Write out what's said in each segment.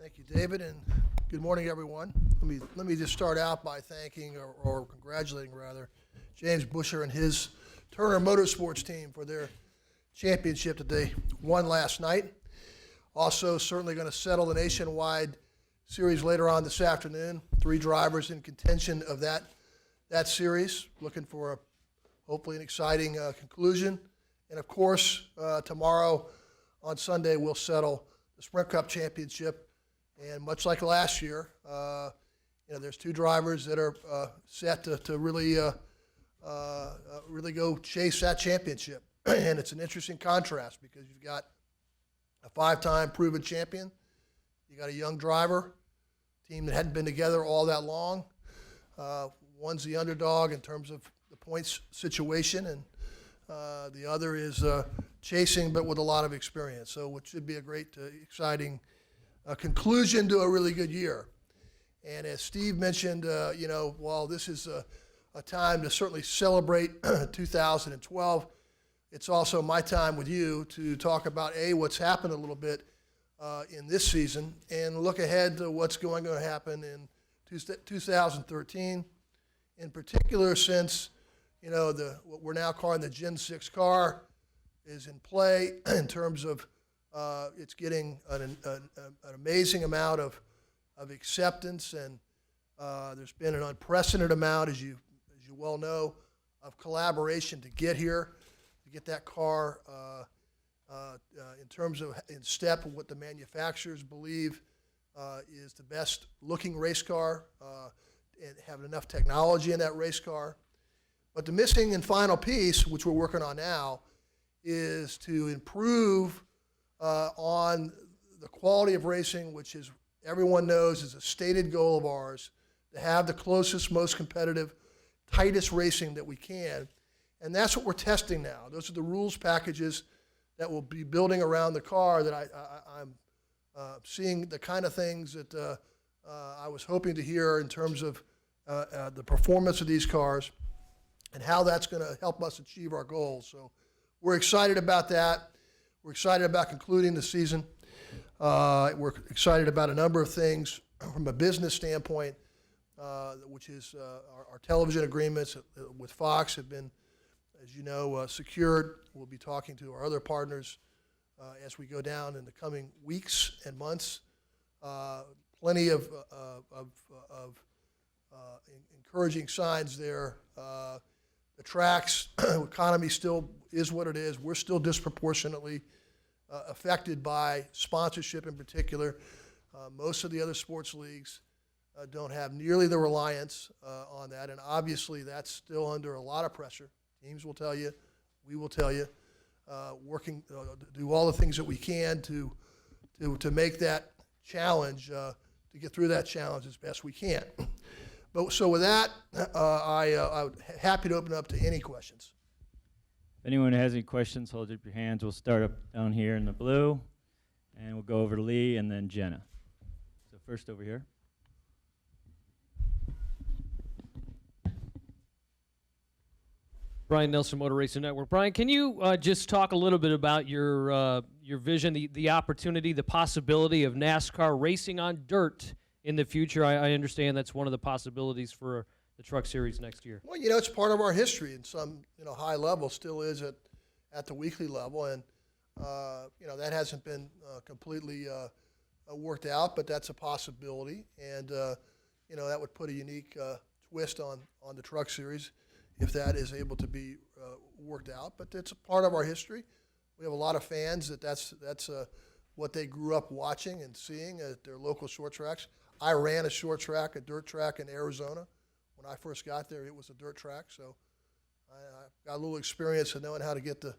Thank you, David, and good morning, everyone. Let me just start out by thanking, or congratulating rather, James Busher and his Turner Motorsports team for their championship that they won last night. Also, certainly going to settle the nationwide series later on this afternoon. 3 drivers in contention of that series. Looking for hopefully an exciting conclusion. And of course, tomorrow on Sunday we'll settle the Sprint Cup Championship. And much like last year, there's 2 drivers that are set to really go chase that championship. And it's an interesting contrast because you've got a 5-time proven champion, you got a young driver, team that hadn't been together all that long. One's the underdog in terms of the points situation, and the other is chasing but with a lot of experience. So it should be a great, exciting conclusion to a really good year. And as Steve mentioned, while this is a time to certainly celebrate 2012, it's also my time with you to talk about, what's happened a little bit in this season and look ahead to what's going to happen in 2013, in particular since, what we're now calling the Gen 6 car is in play in terms of it's getting an amazing amount of acceptance, and there's been an unprecedented amount, as you well know, of collaboration to get here, to get that car in terms of in step with what the manufacturers believe is the best looking race car and have enough technology in that race car. But the missing and final piece, which we're working on now, is to improve on the quality of racing, which is everyone knows is a stated goal of ours, to have the closest, most competitive, tightest racing that we can. And that's what we're testing now. Those are the rules packages that will be building around the car that I'm seeing the kind of things that I was hoping to hear in terms of the performance of these cars and how that's going to help us achieve our goals. So we're excited about that. We're excited about concluding the season. We're excited about a number of things from a business standpoint, which is our television agreements with Fox have been, as you know, secured. We'll be talking to our other partners as we go down in the coming weeks and months. Plenty of encouraging signs there. The tracks economy still is what it is. We're still disproportionately affected by sponsorship in particular. Most of the other sports leagues don't have nearly the reliance on that, and obviously that's still under a lot of pressure. Teams will tell you, we will tell you, working to do all the things that we can to make that challenge, to get through that challenge as best we can. But so with that, I'm happy to open up to any questions. If anyone has any questions, hold up your hands. We'll start up down here in the blue, and we'll go over to Lee and then Jenna. So first over here. Brian Nelson, Motor Racing Network. Brian, can you just talk a little bit about your vision, the opportunity, the possibility of NASCAR racing on dirt in the future? I understand that's one of the possibilities for the Truck Series next year. Well, it's part of our history in some high level, still is at the weekly level, and that hasn't been completely worked out, but that's a possibility, and that would put a unique twist on the Truck Series if that is able to be worked out. But it's a part of our history. We have a lot of fans that's what they grew up watching and seeing at their local short tracks. I ran a short track, a dirt track in Arizona. When I first got there, it was a dirt track, so I got a little experience in knowing how to get the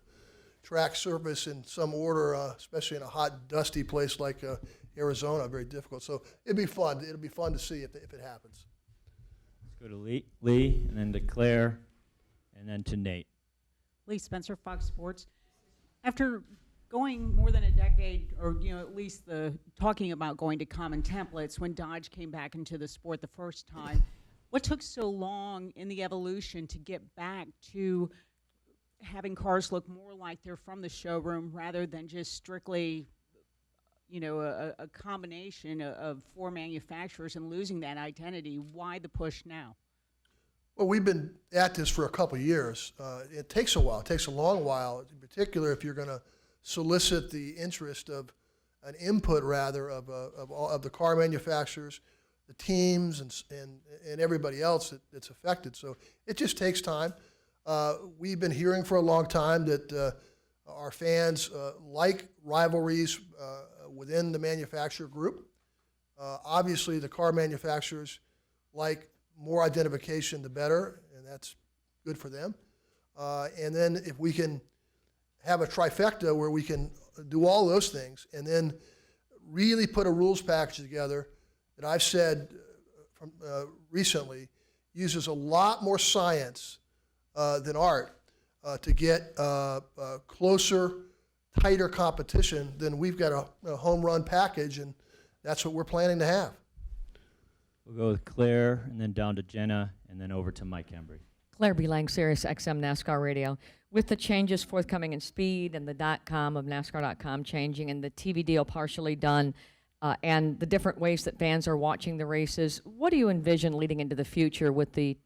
track surface in some order, especially in a hot, dusty place like Arizona, very difficult. So it'd be fun. It'll be fun to see if it happens. Let's go to Lee, and then to Claire, and then to Nate. Lee Spencer, Fox Sports. After going more than a decade, or at least talking about going to common templates, when Dodge came back into the sport the first time, what took so long in the evolution to get back to having cars look more like they're from the showroom rather than just strictly a combination of four manufacturers and losing that identity. Why the push now? Well, we've been at this for a couple of years. It takes a while. It takes a long while, in particular if you're going to solicit the interest of an input, rather, of the car manufacturers, the teams, and everybody else that's affected. So it just takes time. We've been hearing for a long time that our fans like rivalries within the manufacturer group. Obviously, the car manufacturers like more identification, the better, and that's good for them. And then if we can have a trifecta where we can do all those things and then really put a rules package together that I've said from recently uses a lot more science than art to get closer, tighter competition, then we've got a home run package, and that's what we're planning to have. We'll go with Claire, and then down to Jenna, and then over to Mike Embry. Claire B. Lang, Sirius XM NASCAR Radio. With the changes forthcoming in speed and the .com of NASCAR.com changing and the TV deal partially done and the different ways that fans are watching the races, what do you envision leading into the future with the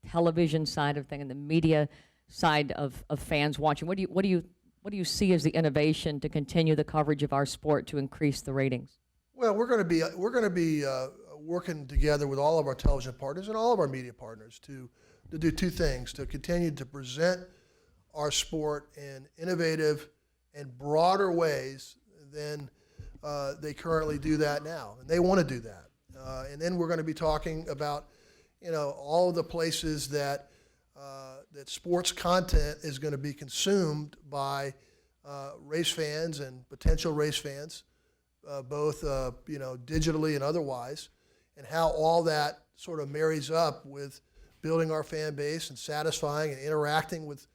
television side of things and the media side of fans watching? What do you see as the innovation to continue the coverage of our sport to increase the ratings? Well, we're going to be working together with all of our television partners and all of our media partners to do two things: to continue to present our sport in innovative and broader ways than they currently do that now, and they want to do that. And then we're going to be talking about, all of the places that that sports content is going to be consumed by race fans and potential race fans, both digitally and otherwise, and how all that sort of marries up with building our fan base and satisfying and interacting with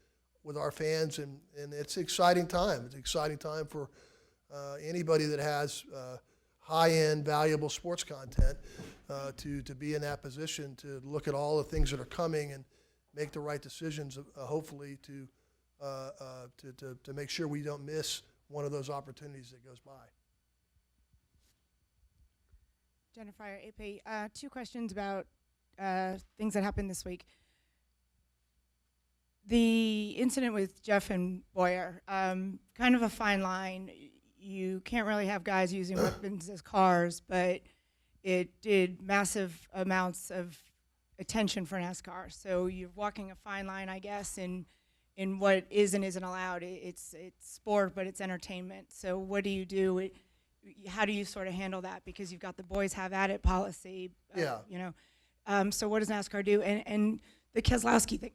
our fans, and it's an exciting time. It's an exciting time for anybody that has high-end, valuable sports content to be in that position to look at all the things that are coming and make the right decisions, hopefully to make sure we don't miss one of those opportunities that goes by. Jennifer AP. Two questions about things that happened this week. The incident with Jeff and Boyer, kind of a fine line. You can't really have guys using weapons as cars, but it did massive amounts of attention for NASCAR. So you're walking a fine line, I guess, in what is and isn't allowed. It's sport, but it's entertainment. So what do you do? How do you sort of handle that? Because you've got the boys have at it policy. So what does NASCAR do? And the Keselowski thing.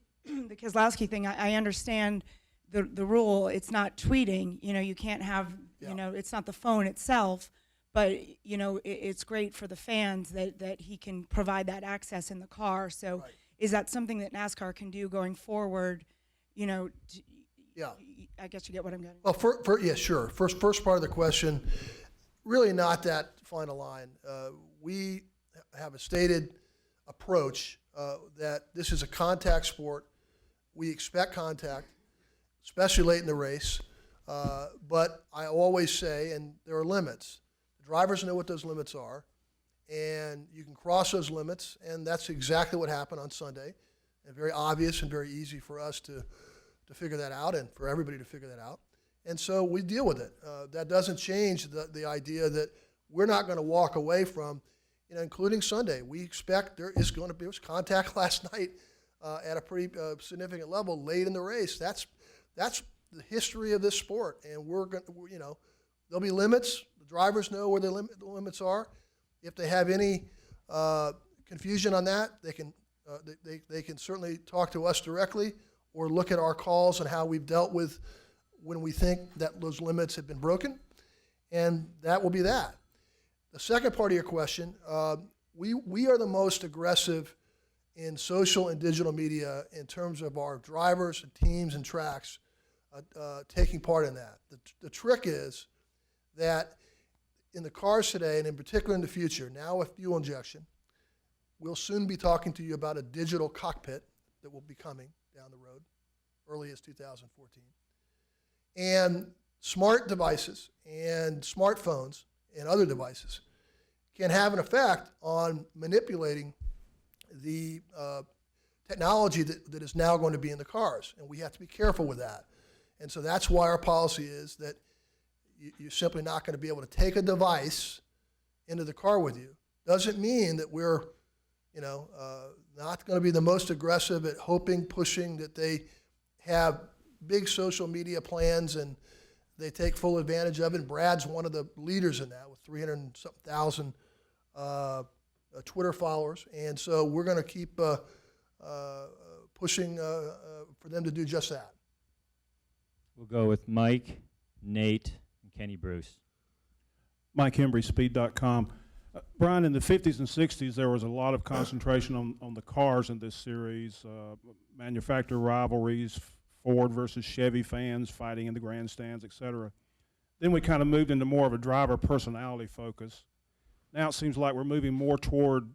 The Keselowski thing, I understand the rule. It's not tweeting. You can't have. It's not the phone itself. But it's great for the fans that he can provide that access in the car. So Right. Is that something that NASCAR can do going forward? Yeah. I guess you get what I'm getting. Well, yeah, sure. First part of the question, really not that fine a line. We have a stated approach that this is a contact sport. We expect contact, especially late in the race. But I always say, and there are limits. The drivers know what those limits are, and you can cross those limits, and that's exactly what happened on Sunday. And very obvious and very easy for us to figure that out and for everybody to figure that out. And so we deal with it. That doesn't change the idea that we're not going to walk away from, including Sunday. We expect there was contact last night at a pretty significant level late in the race. That's the history of this sport, and we're going to, there'll be limits. The drivers know where the limits are. If they have any confusion on that, they can certainly talk to us directly or look at our calls and how we've dealt with when we think that those limits have been broken, and that will be that. The second part of your question, we are the most aggressive in social and digital media in terms of our drivers and teams and tracks taking part in that. The trick is that in the cars today, and in particular in the future, now with fuel injection, we'll soon be talking to you about a digital cockpit that will be coming down the road, early as 2014. And smart devices and smartphones and other devices, can have an effect on manipulating the technology that is now going to be in the cars. And we have to be careful with that. And so that's why our policy is that you're simply not going to be able to take a device into the car with you. Doesn't mean that we're, not going to be the most aggressive at pushing that they have big social media plans and they take full advantage of it. And Brad's one of the leaders in that with 300,000 Twitter followers. And so we're going to keep pushing for them to do just that. We'll go with Mike, Nate, and Kenny Bruce. Mike Hembry, Speed.com. Brian, in the 50s and 60s, there was a lot of concentration on the cars in this series, manufacturer rivalries, Ford versus Chevy fans fighting in the grandstands, et cetera. Then we kind of moved into more of a driver personality focus. Now it seems like we're moving more toward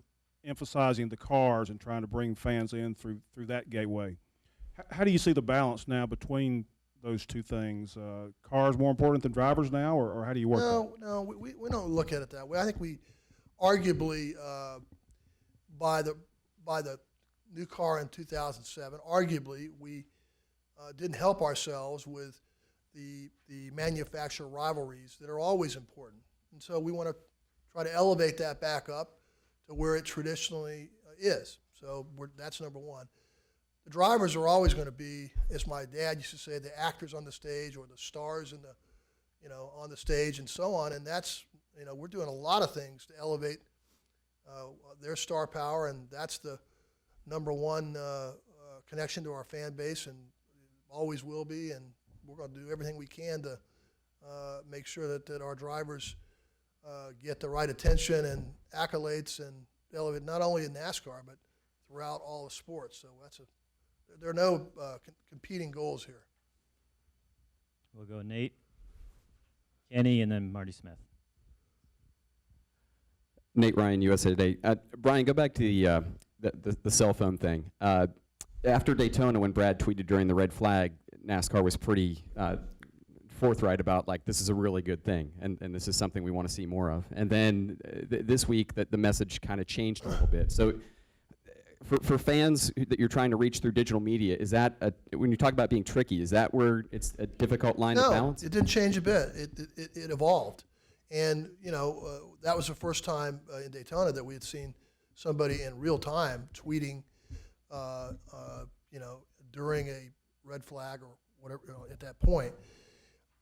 emphasizing the cars and trying to bring fans in through that gateway. How do you see the balance now between those two things? Cars more important than drivers now, or how do you work that? No, we don't look at it that way. I think we arguably, by the new car in 2007, arguably we didn't help ourselves with the manufacturer rivalries that are always important. And so we want to try to elevate that back up to where it traditionally is. So that's number one. The drivers are always going to be, as my dad used to say, the actors on the stage or the stars in the, on the stage and so on. And that's, we're doing a lot of things to elevate their star power, and that's the number one connection to our fan base, and always will be. And we're going to do everything we can to make sure that our drivers get the right attention and accolades and elevate not only in NASCAR but throughout all the sports. So there are no competing goals here. We'll go Nate, Kenny, and then Marty Smith. Nate Ryan, USA Today. Brian, go back to the cell phone thing. After Daytona, when Brad tweeted during the red flag, NASCAR was pretty forthright about, like, this is a really good thing, and this is something we want to see more of. And then this week, the message kind of changed a little bit. So for fans that you're trying to reach through digital media, is that, when you talk about being tricky, is that where it's a difficult line to balance? No, it didn't change a bit. It evolved. And, that was the first time in Daytona that we had seen somebody in real time tweeting, during a red flag or whatever, at that point.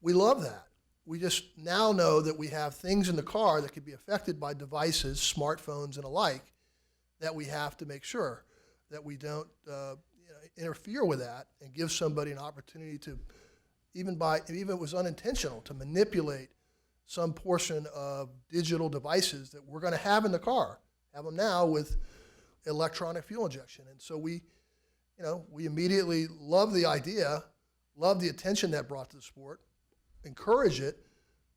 We love that. We just now know that we have things in the car that could be affected by devices, smartphones and alike, that we have to make sure that we don't interfere with that and give somebody an opportunity to, even if it was unintentional, to manipulate some portion of digital devices that we're going to have in the car, have them now with electronic fuel injection. And so we immediately love the idea, love the attention that brought to the sport, encourage it,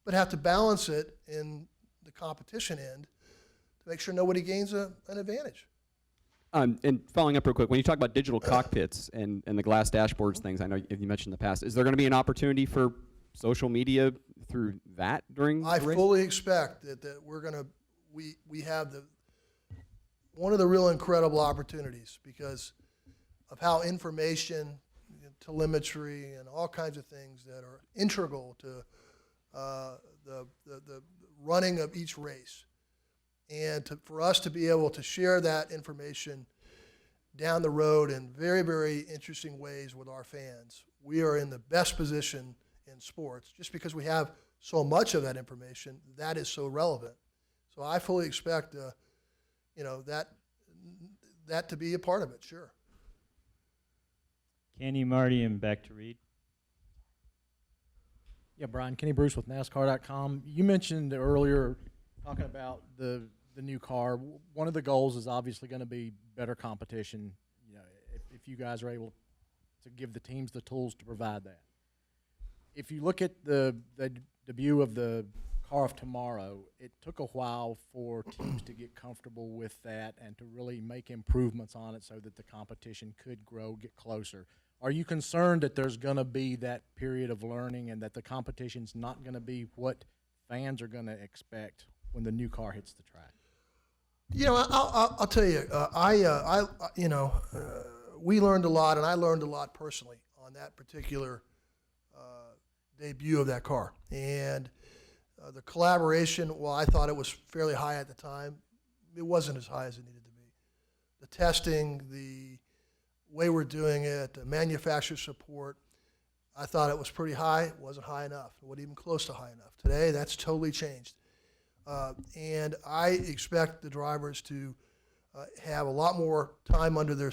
but have to balance it in the competition end to make sure nobody gains an advantage. And following up real quick, when you talk about digital cockpits and the glass dashboards things, I know you mentioned in the past, is there going to be an opportunity for social media through that during I the race? fully expect that we're going to, we have one of the real incredible opportunities because of how information, telemetry, and all kinds of things that are integral to the running of each race. And for us to be able to share that information down the road in very, very interesting ways with our fans, we are in the best position in sports just because we have so much of that information that is so relevant. So I fully expect, that to be a part of it, sure. Kenny, Marty, and back to Reed. Yeah, Brian, Kenny Bruce with NASCAR.com. You mentioned earlier talking about the new car. One of the goals is obviously going to be better competition. If you guys are able to give the teams the tools to provide that. If you look at the debut of the car of tomorrow, it took a while for teams to get comfortable with that and to really make improvements on it so that the competition could grow, get closer. Are you concerned that there's going to be that period of learning and that the competition's not going to be what fans are going to expect when the new car hits the track? You know, I'll tell you, we learned a lot, and I learned a lot personally on that particular debut of that car. And the collaboration, while I thought it was fairly high at the time, it wasn't as high as it needed to be. The testing, the way we're doing it, the manufacturer support, I thought it was pretty high. It wasn't high enough. It wasn't even close to high enough. Today, that's totally changed. And I expect the drivers to have a lot more time under their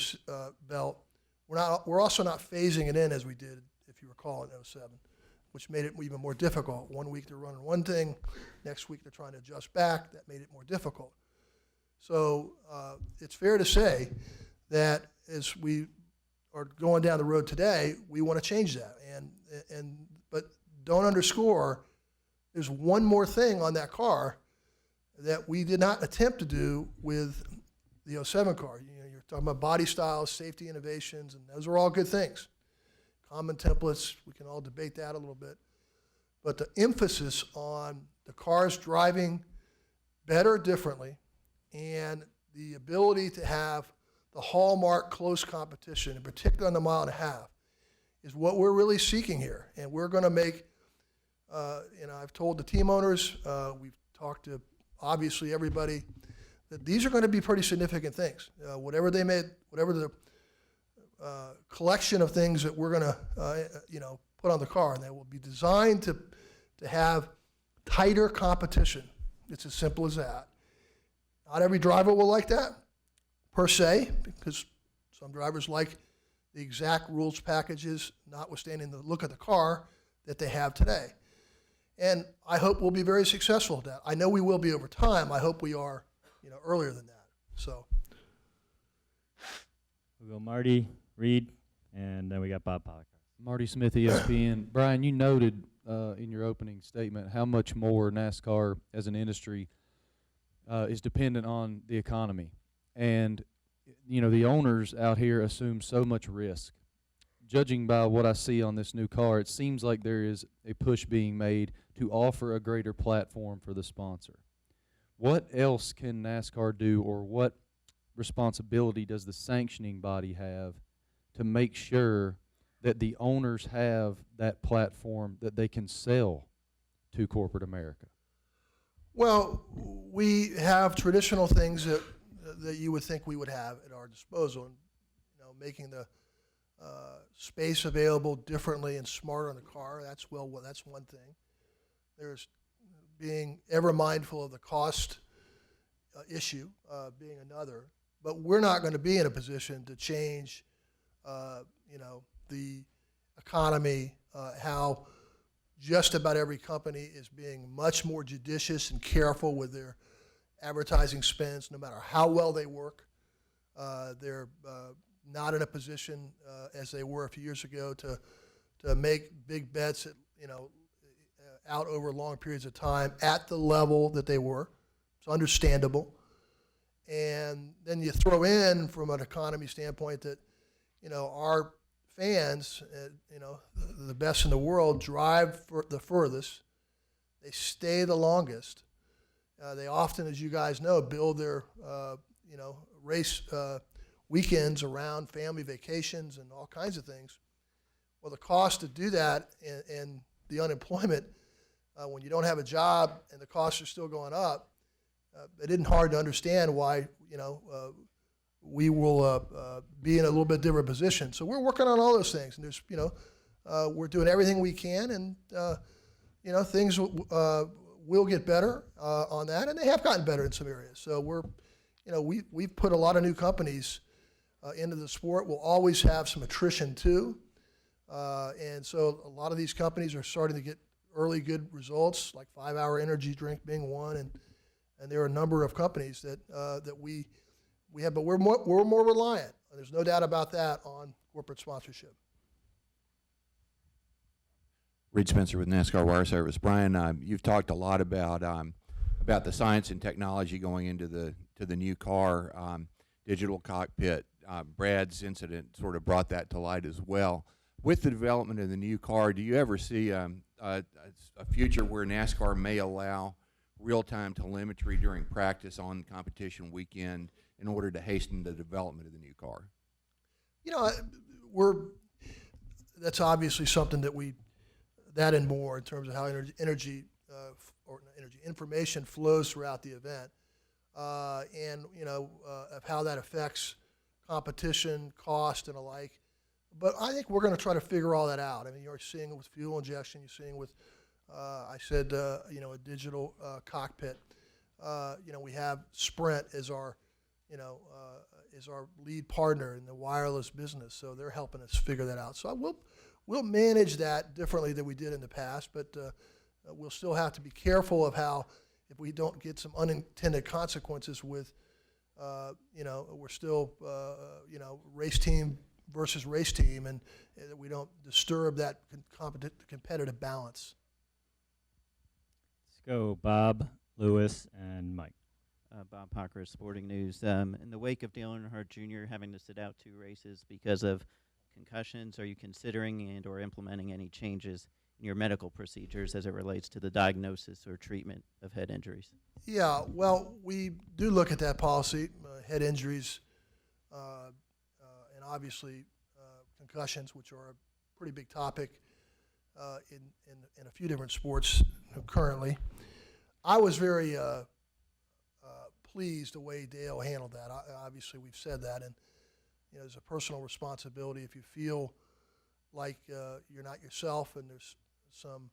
belt. We're also not phasing it in as we did, if you recall, in '07, which made it even more difficult. 1 week they're running one thing, next week they're trying to adjust back. That made it more difficult. So it's fair to say that as we are going down the road today, we want to change that. But don't underscore, there's one more thing on that car that we did not attempt to do with the '07 car. You know, you're talking about body styles, safety innovations, and those are all good things. Common templates, we can all debate that a little bit. But the emphasis on the cars driving better, differently, and the ability to have the hallmark close competition, in particular on the 1.5 miles, is what we're really seeking here. And we're going to make, I've told the team owners, we've talked to obviously everybody, that these are going to be pretty significant things. Whatever the collection of things that we're going to, put on the car, and they will be designed to have tighter competition. It's as simple as that. Not every driver will like that, per se, because some drivers like the exact rules packages, notwithstanding the look of the car that they have today. And I hope we'll be very successful at that. I know we will be over time. I hope we are, earlier than that. So We'll go Marty, Reed, and then we got Bob Pollock. Marty Smith, ESPN. Brian, you noted in your opening statement how much more NASCAR as an industry is dependent on the economy. And, the owners out here assume so much risk. Judging by what I see on this new car, it seems like there is a push being made to offer a greater platform for the sponsor. What else can NASCAR do, or what responsibility does the sanctioning body have to make sure that the owners have that platform that they can sell to corporate America? Well, we have traditional things that you would think we would have at our disposal, and making the space available differently and smarter in the car. That's one thing. There's being ever mindful of the cost issue being another. But we're not going to be in a position to change, the economy, how just about every company is being much more judicious and careful with their advertising spends, no matter how well they work. They're not in a position, as they were a few years ago, to make big bets, out over long periods of time at the level that they were. It's understandable. And then you throw in, from an economy standpoint, that, our fans, the best in the world, drive for the furthest. They stay the longest. They often, as you guys know, build their, race weekends around family vacations and all kinds of things. Well, the cost to do that and the unemployment, when you don't have a job and the costs are still going up, it isn't hard to understand why, we will be in a little bit different position. So we're working on all those things, and there's, we're doing everything we can, and, things will get better on that, and they have gotten better in some areas. So we've put a lot of new companies into the sport. We'll always have some attrition too, and so a lot of these companies are starting to get early good results, like 5 Hour Energy Drink being one, and there are a number of companies that we have, but we're more reliant. There's no doubt about that on corporate sponsorship. Reed Spencer with NASCAR Wire Service. Brian, you've talked a lot about the science and technology going into the new car, digital cockpit. Brad's incident sort of brought that to light as well. with the development of the new car, do you ever see a future where NASCAR may allow real-time telemetry during practice on competition weekend in order to hasten the development of the new car? You know, that's obviously something that and more in terms of how information flows throughout the event, and of how that affects competition, cost, and alike. But I think we're going to try to figure all that out. I mean, you're seeing it with fuel injection. You're seeing with, a digital cockpit. We have Sprint as our lead partner in the wireless business, so they're helping us figure that out. So we'll manage that differently than we did in the past, but we'll still have to be careful of how, if we don't get some unintended consequences with, we're still, race team versus race team, and that we don't disturb that competitive balance. Let's go, Bob, Lewis, and Mike. Bob Parker, Sporting News. In the wake of Dale Earnhardt Jr. having to sit out 2 races because of concussions, are you considering and or implementing any changes in your medical procedures as it relates to the diagnosis or treatment of head injuries? Yeah, well, we do look at that policy, head injuries, and obviously concussions, which are a pretty big topic in a few different sports currently. I was very pleased the way Dale handled that. Obviously, we've said that, and there's a personal responsibility if you feel like you're not yourself, and there's some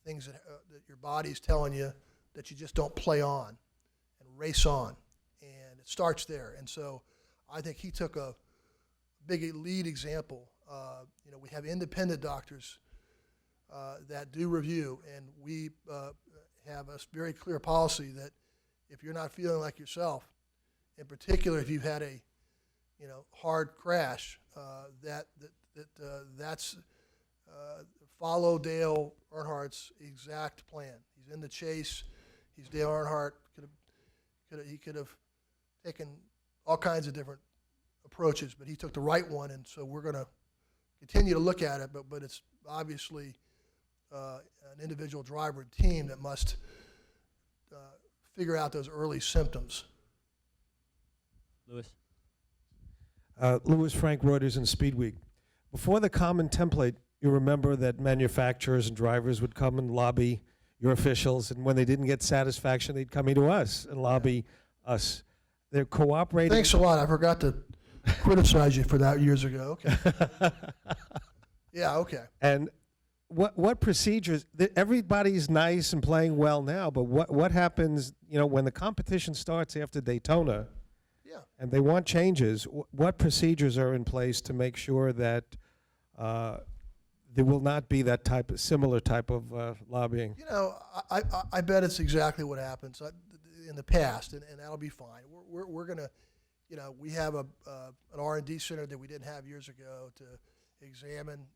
things that your body's telling you that you just don't play on and race on, and it starts there. And so I think he took a big lead example. We have independent doctors that do review, and we have a very clear policy that if you're not feeling like yourself, in particular if you've had a hard crash, that's follow Dale Earnhardt's exact plan. He's in the chase. He's Dale Earnhardt. He could have taken all kinds of different approaches, but he took the right one, and so we're going to continue to look at it. But it's obviously an individual driver and team that must figure out those early symptoms. Lewis. Lewis Frank Reuters and Speed Week. Before the common template, you remember that manufacturers and drivers would come and lobby your officials, and when they didn't get satisfaction, they'd come to us and lobby us. They're cooperating. Thanks a lot. I forgot to criticize you for that years ago. Okay. Yeah, okay. And what procedures? Everybody's nice and playing well now, but what happens? When the competition starts after Daytona, yeah, and they want changes. What procedures are in place to make sure that there will not be that similar type of lobbying? I bet it's exactly what happens in the past, and that'll be fine. We're gonna, we have an R&D center that we didn't have years ago to examine,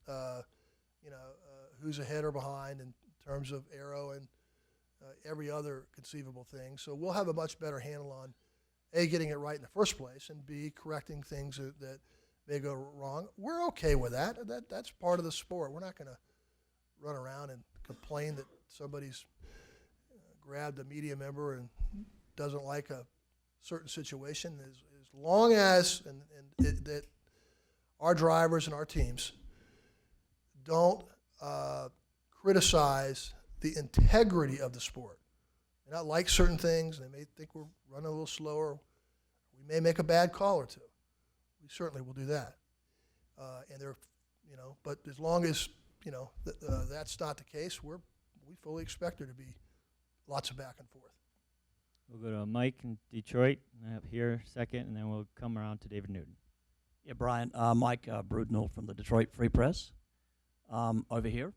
who's ahead or behind in terms of aero and every other conceivable thing. So we'll have a much better handle on A, getting it right in the first place, and B, correcting things that may go wrong. We're okay with that. That's part of the sport. We're not going to run around and complain that somebody's grabbed a media member and doesn't like a certain situation. As long as that our drivers and our teams don't criticize the integrity of the sport. They not like certain things. They may think we're running a little slower. We may make a bad call or two. We certainly will do that. And they're, but as long as that's not the case, we fully expect there to be lots of back and forth. We'll go to Mike in Detroit, and up here second, and then we'll come around to David Newton. Yeah, Brian. Mike Brudenell from the Detroit Free Press. Over here.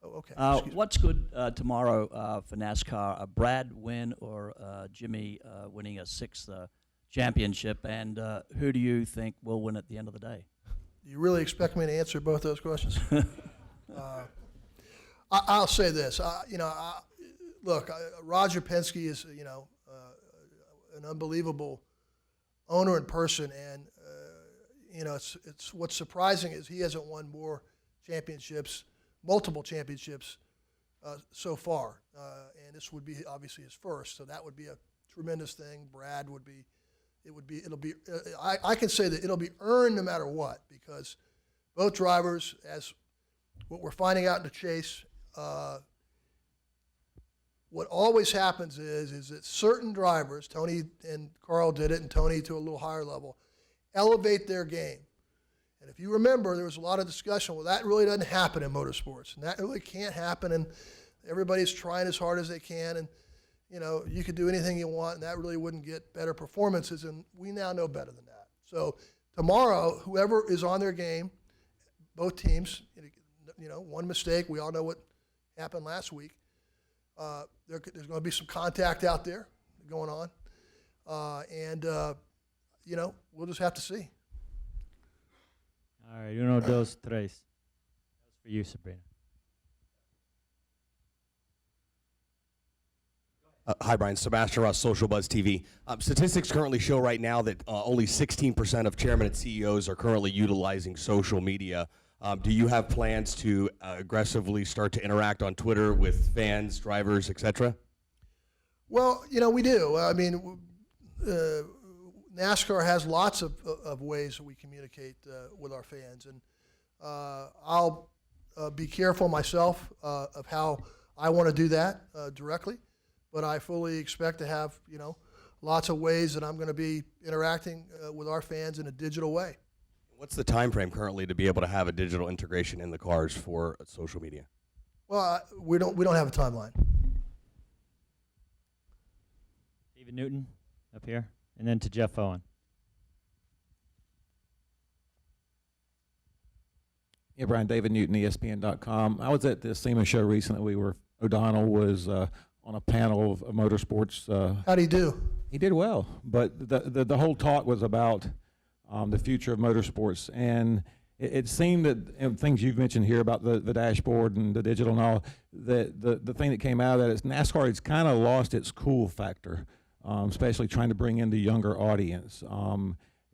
Oh, okay. What's good tomorrow for NASCAR? A Brad win or Jimmy winning a 6th championship? And who do you think will win at the end of the day? Do you really expect me to answer both those questions? I'll say this. Look, Roger Penske is an unbelievable owner and person, and you know, it's what's surprising is he hasn't won more championships, multiple championships so far, and this would be obviously his first, so that would be a tremendous thing. Brad would be, it'll be. I can say that it'll be earned no matter what, because both drivers, as what we're finding out in the chase, what always happens is that certain drivers, Tony and Carl did it, and Tony to a little higher level, elevate their game. And if you remember, there was a lot of discussion, well, that really doesn't happen in motorsports, and that really can't happen, and everybody's trying as hard as they can, and you know, you could do anything you want, and that really wouldn't get better performances, and we now know better than that. So tomorrow, whoever is on their game, both teams, you know, one mistake, we all know what happened last week. There's going to be some contact out there going on, and you know, we'll just have to see. All right, uno, dos, tres. That's for you, Sabrina. Hi, Brian. Sebastian Ross, Social Buzz TV. Statistics currently show right now that only 16% of chairmen and CEOs are currently utilizing social media. Do you have plans to aggressively start to interact on Twitter with fans, drivers, etc.? Well, you know, we do. I mean, NASCAR has lots of ways that we communicate with our fans, and I'll be careful myself of how I want to do that directly, but I fully expect to have, you know, lots of ways that I'm going to be interacting with our fans in a digital way. What's the time frame currently to be able to have a digital integration in the cars for social media? Well, we don't have a timeline. David Newton up here, and then to Jeff Owen. Yeah, Brian, David Newton, ESPN.com. I was at the SEMA show recently. O'Donnell was on a panel of motorsports. How'd he do? He did well, but the whole talk was about the future of motorsports, and it seemed that things you've mentioned here about the dashboard and the digital and all, the thing that came out of that is NASCAR has kind of lost its cool factor, especially trying to bring in the younger audience.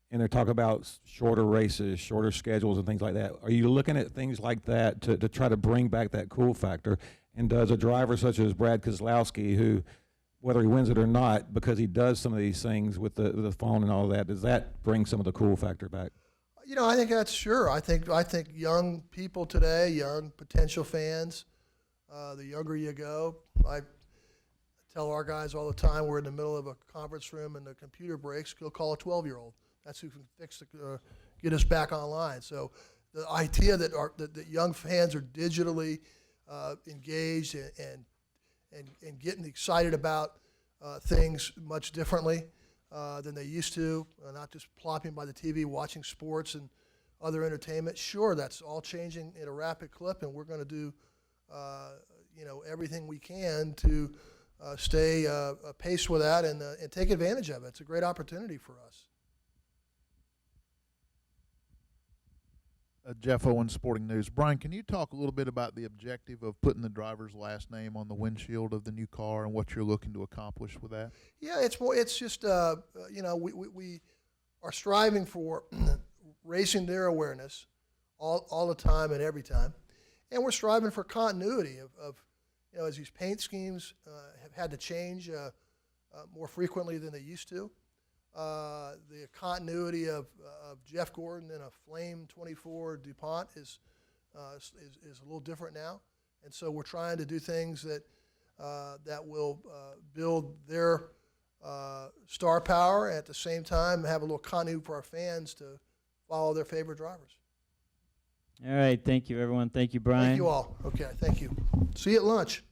And they're talking about shorter races, shorter schedules, and things like that. Are you looking at things like that to try to bring back that cool factor? And does a driver such as Brad Keselowski, who, whether he wins it or not, because he does some of these things with the phone and all that, does that bring some of the cool factor back? You know, I think that's sure. I think young people today, young potential fans, the younger you go. I tell our guys all the time, we're in the middle of a conference room and the computer breaks, go call a 12-year-old. That's who can fix get us back online. So the idea that that young fans are digitally engaged and getting excited about things much differently than they used to, not just plopping by the TV watching sports and other entertainment. Sure, that's all changing at a rapid clip, and we're going to do you know, everything we can to stay pace with that and take advantage of it. It's a great opportunity for us. Jeff Owen, Sporting News. Brian, can you talk a little bit about the objective of putting the driver's last name on the windshield of the new car and what you're looking to accomplish with that? Yeah, it's just you know, we are striving for raising their awareness all the time and every time, and we're striving for continuity of you know, as these paint schemes have had to change more frequently than they used to. The continuity of Jeff Gordon in a Flame 24 DuPont is a little different now, and so we're trying to do things that that will build their star power, and at the same time have a little continuity for our fans to follow their favorite drivers. All right, thank you, everyone. Thank you, Brian. Thank you all. Okay, thank you. See you at lunch.